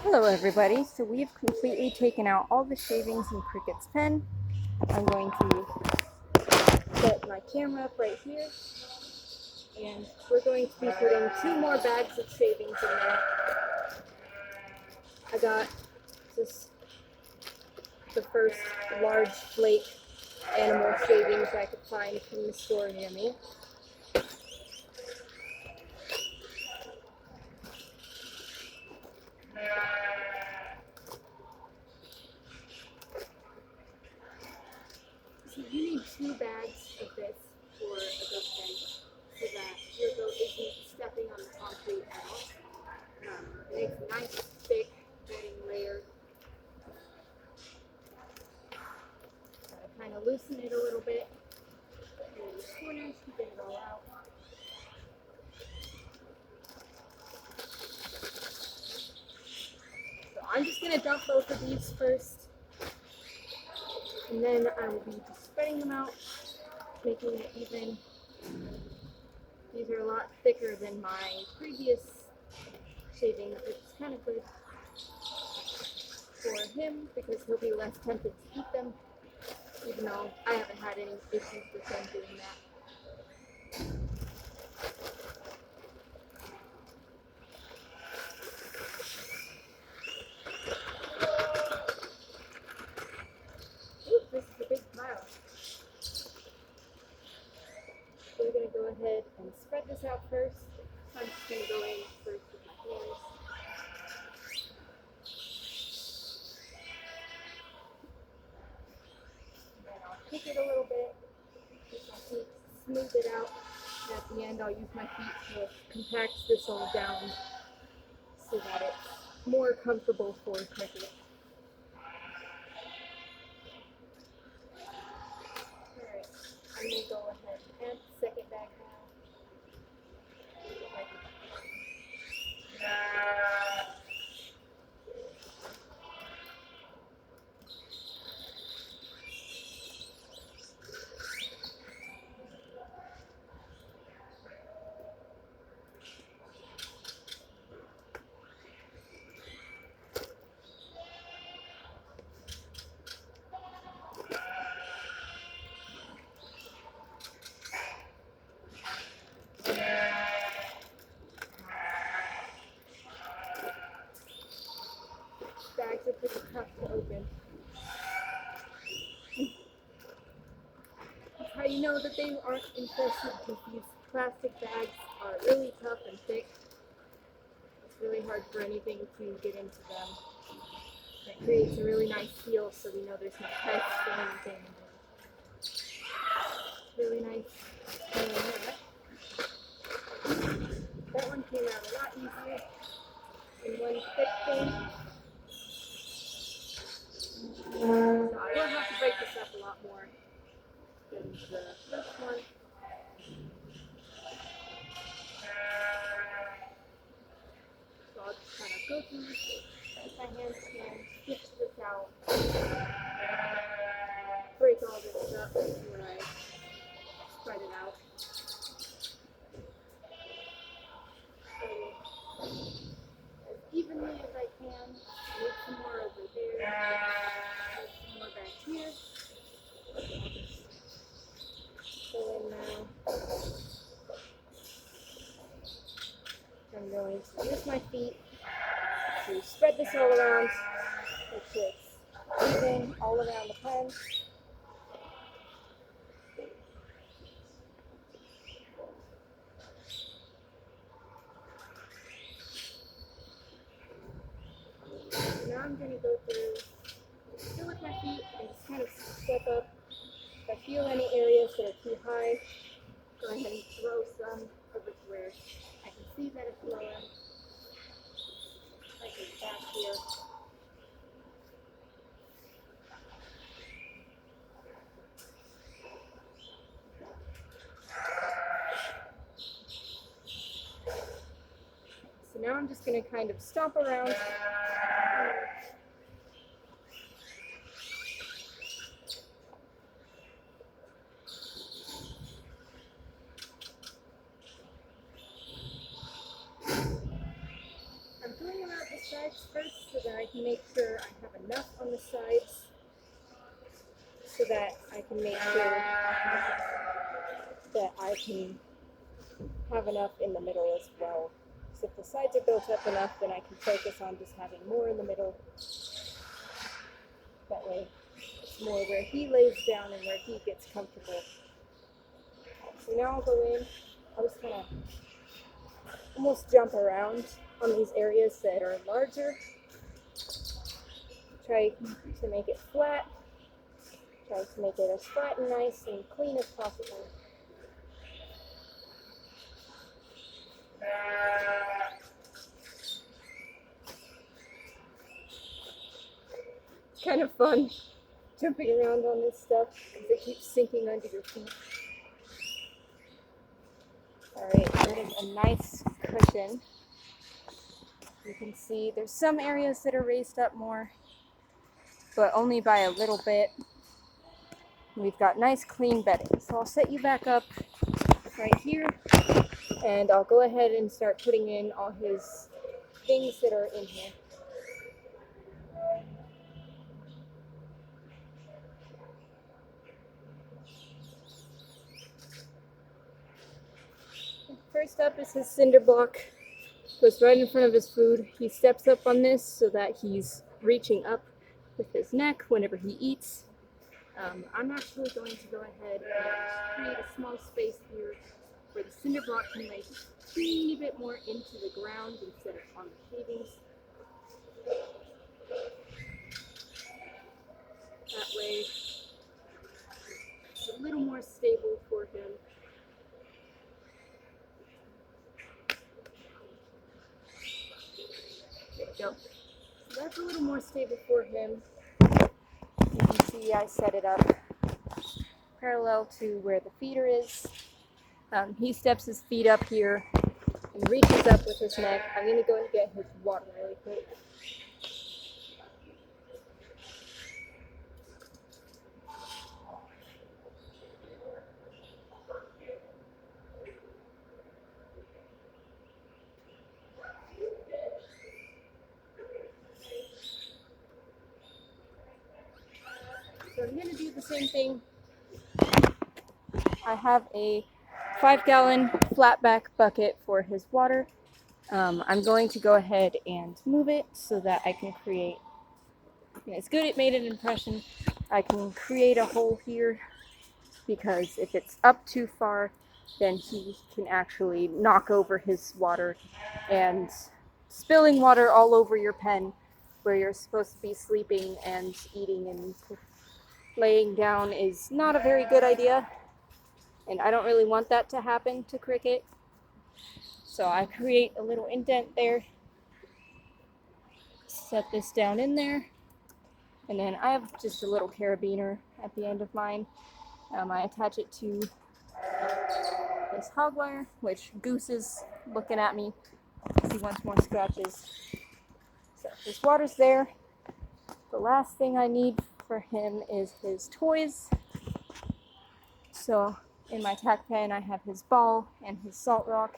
Hello everybody, so we've completely taken out all the shavings in Cricket's pen. I'm going to set my camera up right here, and we're going to be putting 2 more bags of shavings in there. I got just the first large flake animal shavings I could find from the store near me. So you need 2 bags of this for a goat pen so that your goat isn't stepping on the concrete at all. It makes a nice thick bedding layer. Kind of loosen it a little bit. And the corners to get it all out. So I'm just going to dump both of these first, and then I will be just spreading them out, making it even. These are a lot thicker than my previous shavings, which is kind of good for him because he'll be less tempted to eat them, even though I haven't had any issues with him doing that. Ooh, this is a big pile. So we're going to go ahead and spread this out first. I'm just going to go in first with my hands. And then I'll kick it a little bit, with my feet, smooth it out. And at the end, I'll use my feet to compact this all down so that it's more comfortable for Cricket. Alright, I'm going to go ahead and add the second bag now. Bags are pretty tough to open. That's how you know that they aren't infested, because these plastic bags are really tough and thick. It's really hard for anything to get into them. It creates a really nice seal so we know there's no pests or anything. Really nice. That one came out a lot easier in one thick thing. So I will have to break this up a lot more than the first one. So I'll just kind of go through with my hands and stitch this out. Break all this up when I spread it out. So as evenly as I can. Make some more over there. Make some more back here. Go in now. I'm going to use my feet to spread this all around. Make sure it's even all around the pen. Now I'm going to go through, still with my feet, and just kind of step up. If I feel any areas that are too high, go ahead and throw some over to where I can see that it's lower. Like it's back here. So now I'm just going to kind of stomp around. I'm doing about this sides first so that I can make sure I have enough on the sides so that I can make sure that I can have enough in the middle as well. So if the sides are built up enough, then I can focus on just having more in the middle. That way it's more where he lays down and where he gets comfortable. So now I'll go in, I'll just kind of almost jump around on these areas that are larger. Try to make it flat. Try to make it as flat and nice and clean as possible. It's kind of fun jumping around on this stuff because it keeps sinking under your feet. Alright, that is a nice cushion. You can see there's some areas that are raised up more, but only by a little bit. We've got nice clean bedding. So I'll set you back up right here, and I'll go ahead and start putting in all his things that are in here. First up is his cinder block. Goes right in front of his food. He steps up on this so that he's reaching up with his neck whenever he eats. I'm actually going to go ahead and create a small space here where the cinder block can lay just a teeny bit more into the ground instead of on the shavings. That way it's a little more stable for him. There we go. So that's a little more stable for him. You can see I set it up parallel to where the feeder is. He steps his feet up here and reaches up with his neck. I'm going to go and get his water really quick. So I'm going to do the same thing. I have a 5-gallon flatback bucket for his water. I'm going to go ahead and move it so that I can create, it's good it made an impression. I can create a hole here because if it's up too far, then he can actually knock over his water, and spilling water all over your pen where you're supposed to be sleeping and eating and laying down is not a very good idea. And I don't really want that to happen to Cricket. So I create a little indent there. Set this down in there. And then I have just a little carabiner at the end of mine. I attach it to this hog wire, which Goose is looking at me because he wants more scratches. So his water's there. The last thing I need for him is his toys. So in my tack pen, I have his ball and his salt rock.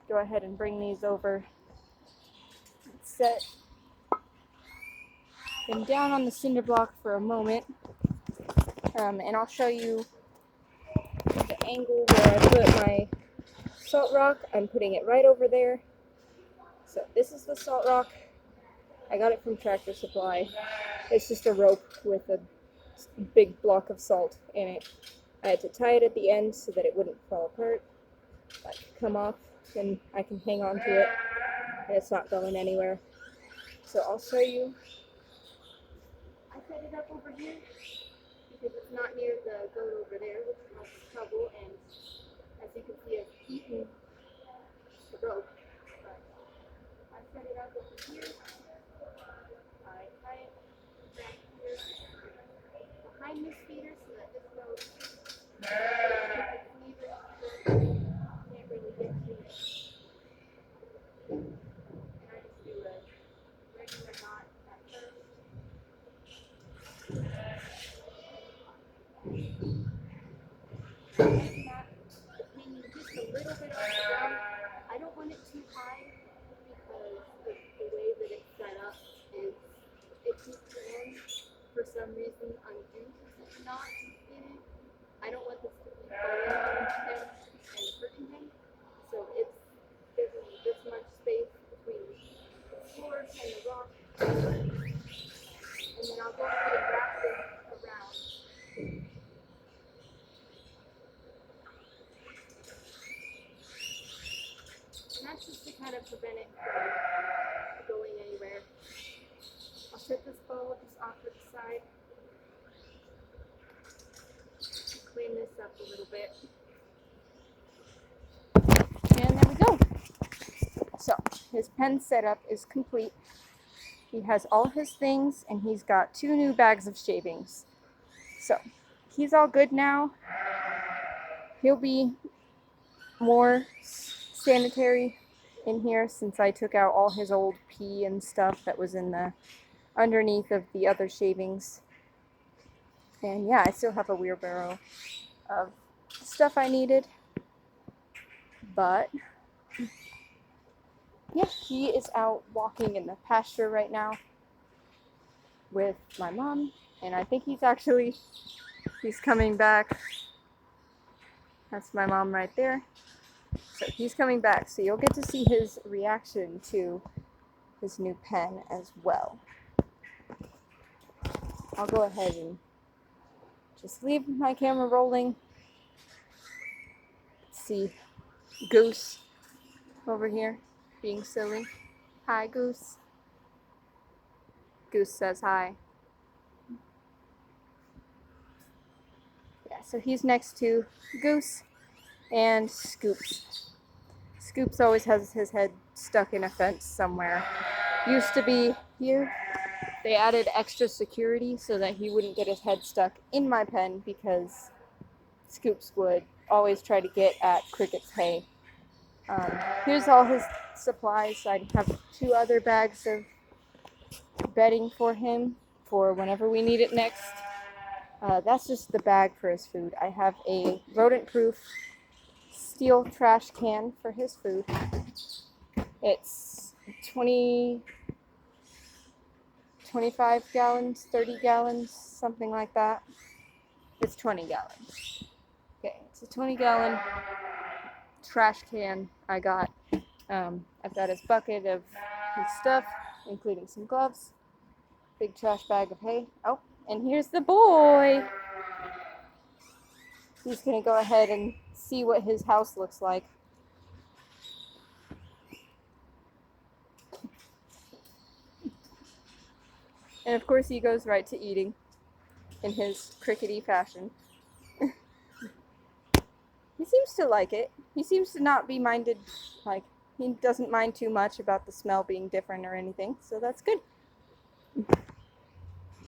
Go ahead and bring these over. Set them down on the cinder block for a moment. And I'll show you the angle where I put my salt rock. I'm putting it right over there. So this is the salt rock. I got it from Tractor Supply. It's just a rope with a big block of salt in it. I had to tie it at the end so that it wouldn't fall apart. If I could come off, then I can hang on to it and it's not going anywhere. So I'll show you. I set it up over here because it's not near the goat over there, which causes trouble, and as you can see, I've eaten the rope. But I set it up over here. I tie it back here behind this feeder so that this goat can't really get to it. And I just do a regular knot at first. And that hanging just a little bit off the ground. I don't want it too high because of the way And then I'll go ahead and wrap this around. And that's just to kind of prevent it from going anywhere. I'll set this bowl just off to the side. Clean this up a little bit. And there we go. So his pen setup is complete. He has all his things and he's got 2 new bags of shavings. So he's all good now. He'll be more sanitary in here since I took out all his old pee and stuff that was in the underneath of the other shavings. And yeah, I still have a wheelbarrow of stuff I needed. But yeah, he is out walking in the pasture right now with my mom. And I think he's coming back. That's my mom right there. So he's coming back. So you'll get to see his reaction to his new pen as well. I'll go ahead and just leave my camera rolling. Let's see Goose over here being silly. Hi, Goose. Goose says hi. Yeah, so he's next to Goose and Scoops. Scoops always has his head stuck in a fence somewhere. Used to be here. They added extra security so that he wouldn't get his head stuck in my pen because Scoops would always try to get at Cricket's hay. Here's all his supplies. I have 2 other bags of bedding for him for whenever we need it next. That's just the bag for his food. I have a rodent-proof steel trash can for his food. It's 25 gallons, 30 gallons, something like that. It's 20 gallons. Okay, it's a 20-gallon trash can I got. I've got his bucket of his stuff, including some gloves, big trash bag of hay. Oh, and here's the boy. He's gonna go ahead and see what his house looks like. And of course he goes right to eating in his crickety fashion. He seems to like it. He seems to not be minded, like, he doesn't mind too much about the smell being different or anything, so that's good.